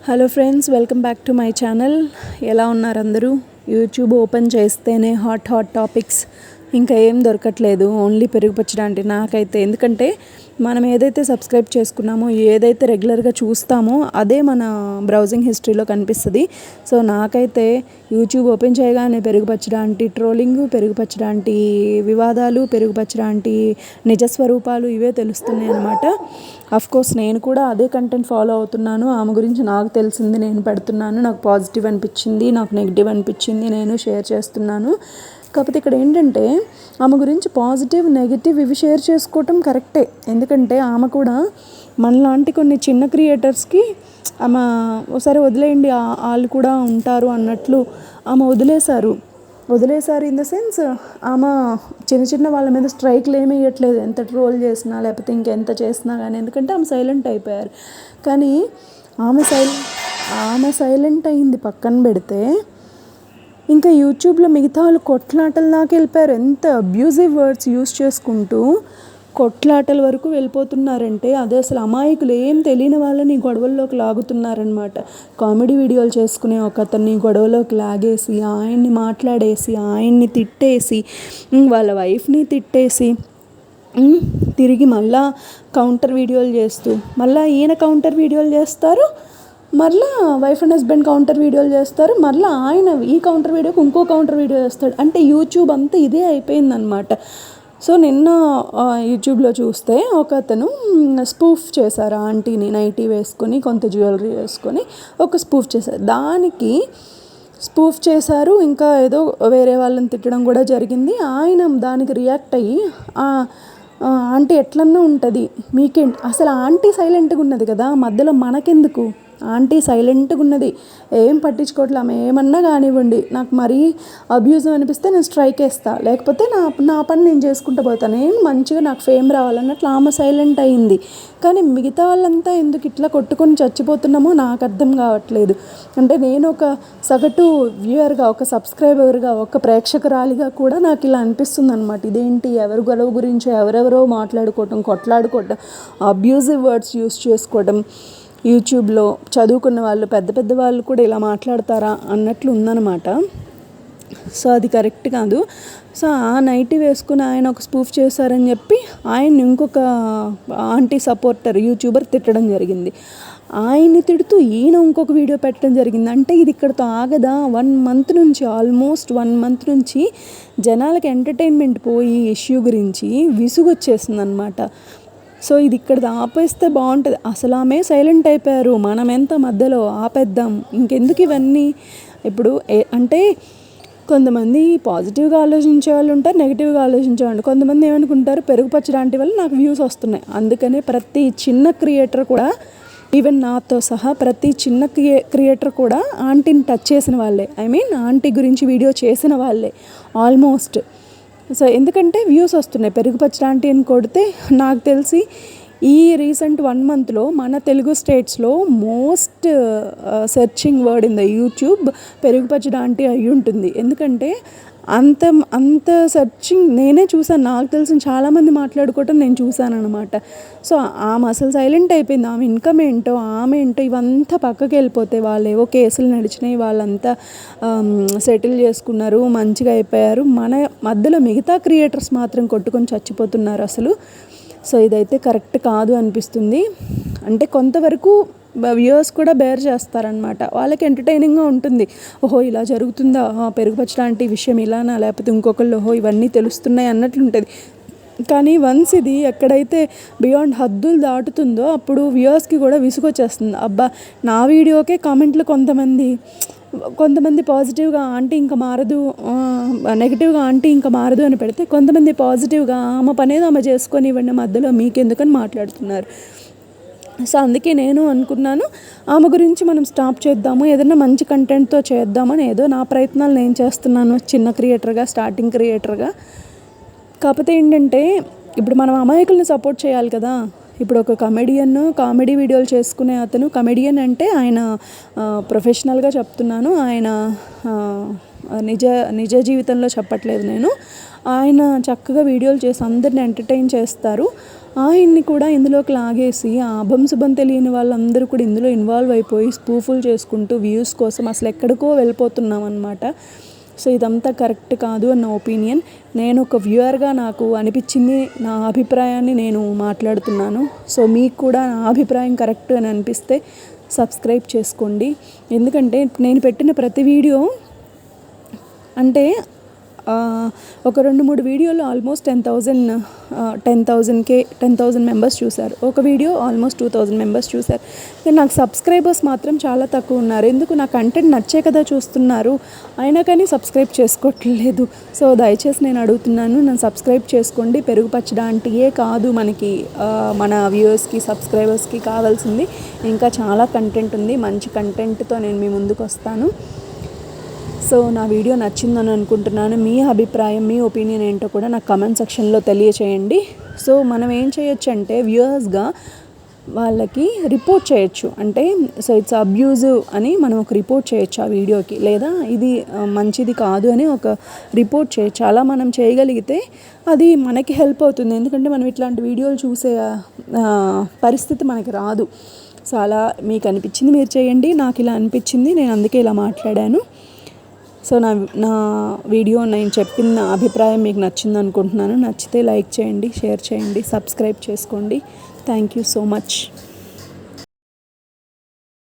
Hello friends, welcome back to my channel. ఎలా ఉన్నారు అందరూ? యూట్యూబ్ ఓపెన్ చేస్తేనే హాట్ టాపిక్స్ ఇంకా ఏం దొరకట్లేదు, ఓన్లీ పెరుగు పచ్చడి అంటే నాకైతే. ఎందుకంటే మనం ఏదైతే సబ్స్క్రైబ్ చేసుకున్నామో, ఏదైతే రెగ్యులర్గా చూస్తామో అదే మన బ్రౌజింగ్ హిస్టరీలో కనిపిస్తుంది. సో నాకైతే యూట్యూబ్ ఓపెన్ చేయగానే పెరుగు పచ్చడి అంటే ట్రోలింగ్, పెరుగు పచ్చడి అంటే వివాదాలు, పెరుగు పచ్చడి అంటే నిజస్వరూపాలు ఇవే తెలుస్తున్నాయి అన్నమాట. కోర్స్ నేను కూడా అదే కంటెంట్ ఫాలో అవుతున్నాను. ఆమె గురించి నాకు తెలిసింది నేను పెడుతున్నాను. నాకు పాజిటివ్ అనిపించింది, నాకు నెగిటివ్ అనిపించింది, నేను షేర్ చేస్తున్నాను. కాకపోతే ఇక్కడ ఏంటంటే ఆమె గురించి పాజిటివ్, నెగిటివ్ ఇవి షేర్ చేసుకోవటం కరెక్టే. ఎందుకంటే ఆమె కూడా మనలాంటి కొన్ని చిన్న క్రియేటర్స్కి ఆమె ఒకసారి వదిలేయండి, వాళ్ళు కూడా ఉంటారు అన్నట్లు ఆమె వదిలేశారు ఇన్ ద సెన్స్ ఆమె చిన్న వాళ్ళ మీద స్ట్రైక్లు ఏమి వేయట్లేదు, ఎంత ట్రోల్ చేసినా లేకపోతే ఇంకెంత చేసినా కానీ. ఎందుకంటే ఆమె సైలెంట్ అయిపోయారు. కానీ ఆమె సైలెంట్ అయింది పక్కన పెడితే, ఇంకా యూట్యూబ్లో మిగతా వాళ్ళు కొట్లాటల దాకా వెళ్ళిపోయారు. ఎంత అబ్యూజివ్ వర్డ్స్ యూస్ చేసుకుంటూ కొట్లాటల వరకు వెళ్ళిపోతున్నారంటే అదే అసలు అమాయకులు, ఏం తెలియని వాళ్ళని గొడవల్లోకి లాగుతున్నారనమాట. కామెడీ వీడియోలు చేసుకునే ఒక అతన్ని గొడవలోకి లాగేసి, ఆయన్ని మాట్లాడేసి, ఆయన్ని తిట్టేసి, వాళ్ళ వైఫ్ని తిట్టేసి, తిరిగి మళ్ళా కౌంటర్ వీడియోలు చేస్తూ, మళ్ళీ ఈయన కౌంటర్ వీడియోలు చేస్తారు, మళ్ళీ వైఫ్ అండ్ హస్బెండ్ కౌంటర్ వీడియోలు చేస్తారు, మళ్ళీ ఆయన ఈ కౌంటర్ వీడియోకి ఇంకో కౌంటర్ వీడియో చేస్తాడు. అంటే యూట్యూబ్ అంతా ఇదే అయిపోయిందనమాట. సో నిన్న యూట్యూబ్లో చూస్తే ఒక అతను స్పూఫ్ చేశారు, ఆంటీని నైటీ వేసుకొని కొంత జ్యువెలరీ వేసుకొని ఒక స్పూఫ్ చేశారు. దానికి స్పూఫ్ చేశారు, ఇంకా ఏదో వేరే వాళ్ళని తిట్టడం కూడా జరిగింది. ఆయన దానికి రియాక్ట్ అయ్యి ఆంటీ ఎట్లన్నా ఉంటుంది, మీకేంటి అసలు ఆంటీ సైలెంట్గా ఉన్నది కదా, మధ్యలో మనకెందుకు? ఆంటీ సైలెంట్గా ఉన్నది, ఏం పట్టించుకోవట్లే. ఆమె ఏమన్నా కానివ్వండి, నాకు మరీ అబ్యూజివ్ అనిపిస్తే నేను స్ట్రైక్ వేస్తా, లేకపోతే నా పని నేను చేసుకుంటూ పోతాను, నేను మంచిగా నాకు ఫేమ్ రావాలన్నట్లు ఆమె సైలెంట్ అయింది. కానీ మిగతా వాళ్ళంతా ఎందుకు ఇట్లా కొట్టుకొని చచ్చిపోతున్నామో నాకు అర్థం కావట్లేదు. అంటే నేను ఒక సగటు వ్యూవర్గా, ఒక సబ్స్క్రైబర్గా, ఒక ప్రేక్షకురాలిగా కూడా నాకు ఇలా అనిపిస్తుంది అనమాట. ఇదేంటి, ఎవరి గొడవ గురించో ఎవరెవరో మాట్లాడుకోవటం, కొట్లాడుకోవటం, అబ్యూజివ్ వర్డ్స్ యూస్ చేసుకోవటం. యూట్యూబ్లో చదువుకున్న వాళ్ళు, పెద్ద వాళ్ళు కూడా ఇలా మాట్లాడతారా అన్నట్లు ఉందన్నమాట. సో అది కరెక్ట్ కాదు. సో ఆ నైటీ వేసుకుని ఆయన ఒక స్పూఫ్ చేశారని చెప్పి ఆయన్ని ఇంకొక ఆంటీ సపోర్టర్ యూట్యూబర్ తిట్టడం జరిగింది. ఆయన్ని తిడుతూ ఈయన ఇంకొక వీడియో పెట్టడం జరిగింది. అంటే ఇది ఇక్కడతో ఆగదా? 1 month నుంచి, ఆల్మోస్ట్ 1 month నుంచి జనాలకి ఎంటర్టైన్మెంట్ పోయి ఇష్యూ గురించి విసుగొచ్చేసింది అనమాట. సో ఇది ఇక్కడ ఆపేస్తే బాగుంటుంది. అసలు ఆమె సైలెంట్ అయిపోయారు, మనం ఎంత మధ్యలో ఆపేద్దాం, ఇంకెందుకు ఇవన్నీ. ఇప్పుడు అంటే కొంతమంది పాజిటివ్గా ఆలోచించే వాళ్ళు ఉంటారు, నెగిటివ్గా ఆలోచించే వాళ్ళు. కొంతమంది ఏమనుకుంటారు, పెరుగు పచ్చడి లాంటి వల్ల నాకు వ్యూస్ వస్తున్నాయి, అందుకనే ప్రతి చిన్న క్రియేటర్ కూడా, ఈవెన్ నాతో సహా ప్రతి చిన్న క్రియేటర్ కూడా ఆంటీని టచ్ చేసిన వాళ్ళే, ఆంటీ గురించి వీడియో చేసిన వాళ్ళే ఆల్మోస్ట్. సో ఎందుకంటే వ్యూస్ వస్తున్నాయి. పెరుగు పచ్చడి ఆంటీ అని కొడితే నాకు తెలిసి ఈ రీసెంట్ 1 monthలో మన తెలుగు స్టేట్స్లో most searching word in the YouTube పెరుగు పచ్చడి ఆంటీ అయి ఉంటుంది. ఎందుకంటే అంత సెర్చింగ్ నేనే చూసాను, నాకు తెలిసిన చాలామంది మాట్లాడుకోవటం నేను చూశాను అనమాట. సో ఆమె అసలు సైలెంట్ అయిపోయింది. ఆమె ఇన్కమ్ ఏంటో, ఆమె ఏంటో ఇవంతా పక్కకి వెళ్ళిపోతే, వాళ్ళేవో కేసులు నడిచినాయి, వాళ్ళంతా సెటిల్ చేసుకున్నారు, మంచిగా అయిపోయారు. మన మధ్యలో మిగతా క్రియేటర్స్ మాత్రం కొట్టుకొని చచ్చిపోతున్నారు అసలు. సో ఇదైతే కరెక్ట్ కాదు అనిపిస్తుంది. అంటే కొంతవరకు వ్యూవర్స్ కూడా బేర్ చేస్తారనమాట, వాళ్ళకి ఎంటర్టైనింగ్గా ఉంటుంది. ఓహో ఇలా జరుగుతుందా, పెరుగు పచ్చడి లాంటి విషయం ఇలానా, లేకపోతే ఇంకొకళ్ళు ఓహో ఇవన్నీ తెలుస్తున్నాయి అన్నట్లు ఉంటుంది. కానీ వన్స్ ఇది ఎక్కడైతే బియాండ్ హద్దులు దాటుతుందో అప్పుడు వ్యూవర్స్కి కూడా విసుగొచ్చేస్తుంది. అబ్బా, నా వీడియోకే కామెంట్లు కొంతమంది పాజిటివ్గా ఆంటీ ఇంకా మారదు, నెగిటివ్గా ఆంటీ ఇంకా మారదు అని పెడితే, కొంతమంది పాజిటివ్గా ఆమె పనేది ఆమె చేసుకొని ఇవ్వండి, మధ్యలో మీకెందుకని మాట్లాడుతున్నారు. సో అందుకే నేను అనుకున్నాను, ఆమె గురించి మనం స్టాప్ చేద్దాము, ఏదైనా మంచి కంటెంట్తో చేద్దామని ఏదో నా ప్రయత్నాలు నేను చేస్తున్నాను, చిన్న క్రియేటర్గా, స్టార్టింగ్ క్రియేటర్గా. కాకపోతే ఏంటంటే ఇప్పుడు మనం అమాయకుల్ని సపోర్ట్ చేయాలి కదా. ఇప్పుడు ఒక కామెడీ వీడియోలు చేసుకునే అతను, కమెడియన్ అంటే ఆయన ప్రొఫెషనల్గా చెప్తున్నాను, ఆయన నిజ జీవితంలో చెప్పట్లేదు నేను. ఆయన చక్కగా వీడియోలు చేసి అందరిని ఎంటర్టైన్ చేస్తారు. ఆయన్ని కూడా ఇందులోకి లాగేసి ఆ అభం శుభం తెలియని వాళ్ళందరూ కూడా ఇందులో ఇన్వాల్వ్ అయిపోయి స్పూఫుల్ చేసుకుంటూ వ్యూస్ కోసం అసలు ఎక్కడికో వెళ్ళిపోతున్నాం అనమాట. సో ఇదంతా కరెక్ట్ కాదు అన్న ఒపీనియన్. నేను ఒక వ్యూవర్గా నాకు అనిపించింది, నా అభిప్రాయాన్ని నేను మాట్లాడుతున్నాను. సో మీకు కూడా నా అభిప్రాయం కరెక్ట్ అని అనిపిస్తే సబ్స్క్రైబ్ చేసుకోండి. ఎందుకంటే నేను పెట్టిన ప్రతి వీడియో అంటే ఒక 2-3 వీడియోలు ఆల్మోస్ట్ 10,000 మెంబర్స్ చూశారు. ఒక వీడియో ఆల్మోస్ట్ 2,000 మెంబర్స్ చూశారు. నాకు సబ్స్క్రైబర్స్ మాత్రం చాలా తక్కువ ఉన్నారు. ఎందుకు? నా కంటెంట్ నచ్చే కదా చూస్తున్నారు, అయినా కానీ సబ్స్క్రైబ్ చేసుకోవట్లేదు. సో దయచేసి నేను అడుగుతున్నాను, నన్ను సబ్స్క్రైబ్ చేసుకోండి. పెరుగు పచ్చడాంటియే కాదు మనకి మన వ్యూవర్స్కి సబ్స్క్రైబర్స్కి కావాల్సింది, ఇంకా చాలా కంటెంట్ ఉంది. మంచి కంటెంట్తో నేను మీ ముందుకు వస్తాను. సో నా వీడియో నచ్చిందని అనుకుంటున్నాను. మీ అభిప్రాయం, మీ ఒపీనియన్ ఏంటో కూడా నాకు కామెంట్ సెక్షన్లో తెలియచేయండి. సో మనం ఏం చేయొచ్చు అంటే వ్యూవర్స్గా వాళ్ళకి రిపోర్ట్ చేయొచ్చు. అంటే సో ఇట్స్ అబ్యూజివ్ అని మనం ఒక రిపోర్ట్ చేయొచ్చు ఆ వీడియోకి, లేదా ఇది మంచిది కాదు అని ఒక రిపోర్ట్ చేయొచ్చు. అలా మనం చేయగలిగితే అది మనకి హెల్ప్ అవుతుంది. ఎందుకంటే మనం ఇట్లాంటి వీడియోలు చూసే పరిస్థితి మనకి రాదు. సో అలా మీకు అనిపించింది మీరు చేయండి. నాకు ఇలా అనిపించింది, నేను అందుకే ఇలా మాట్లాడాను. సో నా వీడియో నేను చెప్పిన అభిప్రాయం మీకు నచ్చింది అనుకుంటున్నాను. నచ్చితే లైక్ చేయండి, షేర్ చేయండి, సబ్స్క్రైబ్ చేసుకోండి. Thank you so much.